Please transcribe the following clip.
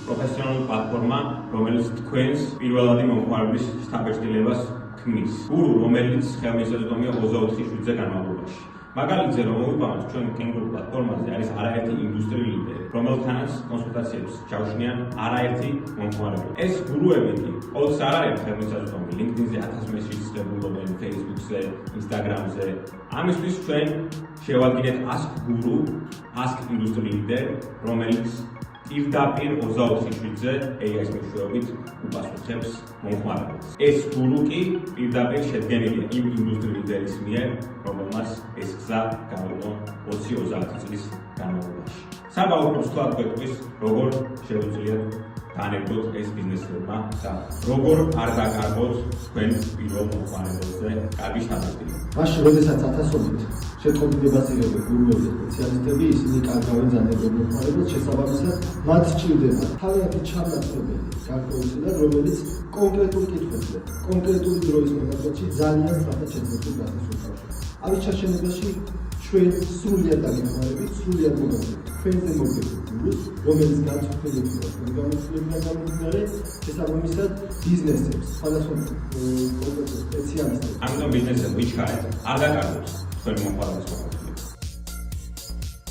პროფესიონალური პლატფორმა, რომელიც თქვენს პირველადი მომხმარებლის შთაბეჭდილებას ქმნის. გურუ, რომელიც ხელმისაწვდომია 24/7-ზე განმავლობაში. მაგალითზე რომ მოვიყვანოთ ჩვენ კენგურუ პლატფორმაზე არის არაერთი ინდუსტრიული ლიდერი, რომელთანაც კონსულტაციებს ჩაუშნიან არაერთი მომხმარებელი. ეს გურუები კი ყოველთვის არ არის ხელმისაწვდომი, LinkedIn-ზე 1000 მესიჯს ღებულობენ, Facebook-ზე, Instagram-ზე. ამისთვის ჩვენ შევადგინეთ Ask Guru, Ask Industry Leader, რომელიც პირდაპირ 24/7-ზე AI-ის მეშვეობით უპასუხებს მომხმარებელს. ეს გურუ კი პირდაპირ შედგენილია იმ ინდუსტრიულ ლიდერის მიერ, რომელმაც ეს გზა გამოუწოდა 20-30 წლის განმავლობაში. საბავშვოს თქვა გვეტყვის, როგორ შეუძლიათ განებოთ ეს ბიზნესებმა და როგორ არ დაკარგოთ თქვენ პირველ მომხმარებელზე კარგი შთაბეჭდილება. მაშინ, როდესაც ათასობით შეტყობინებას იღებენ გურუებზე სპეციალისტები, ისინი კარგავენ ზანდებულ მომხმარებელს, შესაბამისად, მათ სჭირდება თავიანთი ჩამონაცვლებელი გარკვეულწილად, რომელიც კონკრეტულ კითხვებზე, კონკრეტული დროის მანძილში ძალიან სწრაფად შეგვიძლია გადასულიყო. ამის ჩაშენებაში ჩვენ სრულიად დაგეხმარებით, სრულიად მოგავდებით თქვენზე მოგებულ გურუს, რომელიც განსხვავებულია გამოცდილებიდან გამომდინარე, შესაბამისად ბიზნესებს, სხვადასხვა კონკრეტულ სპეციალისტებს. ამიტომ ბიზნესებს ვიჩქარეთ, არ დაკარგოთ თქვენი მომხმარებლის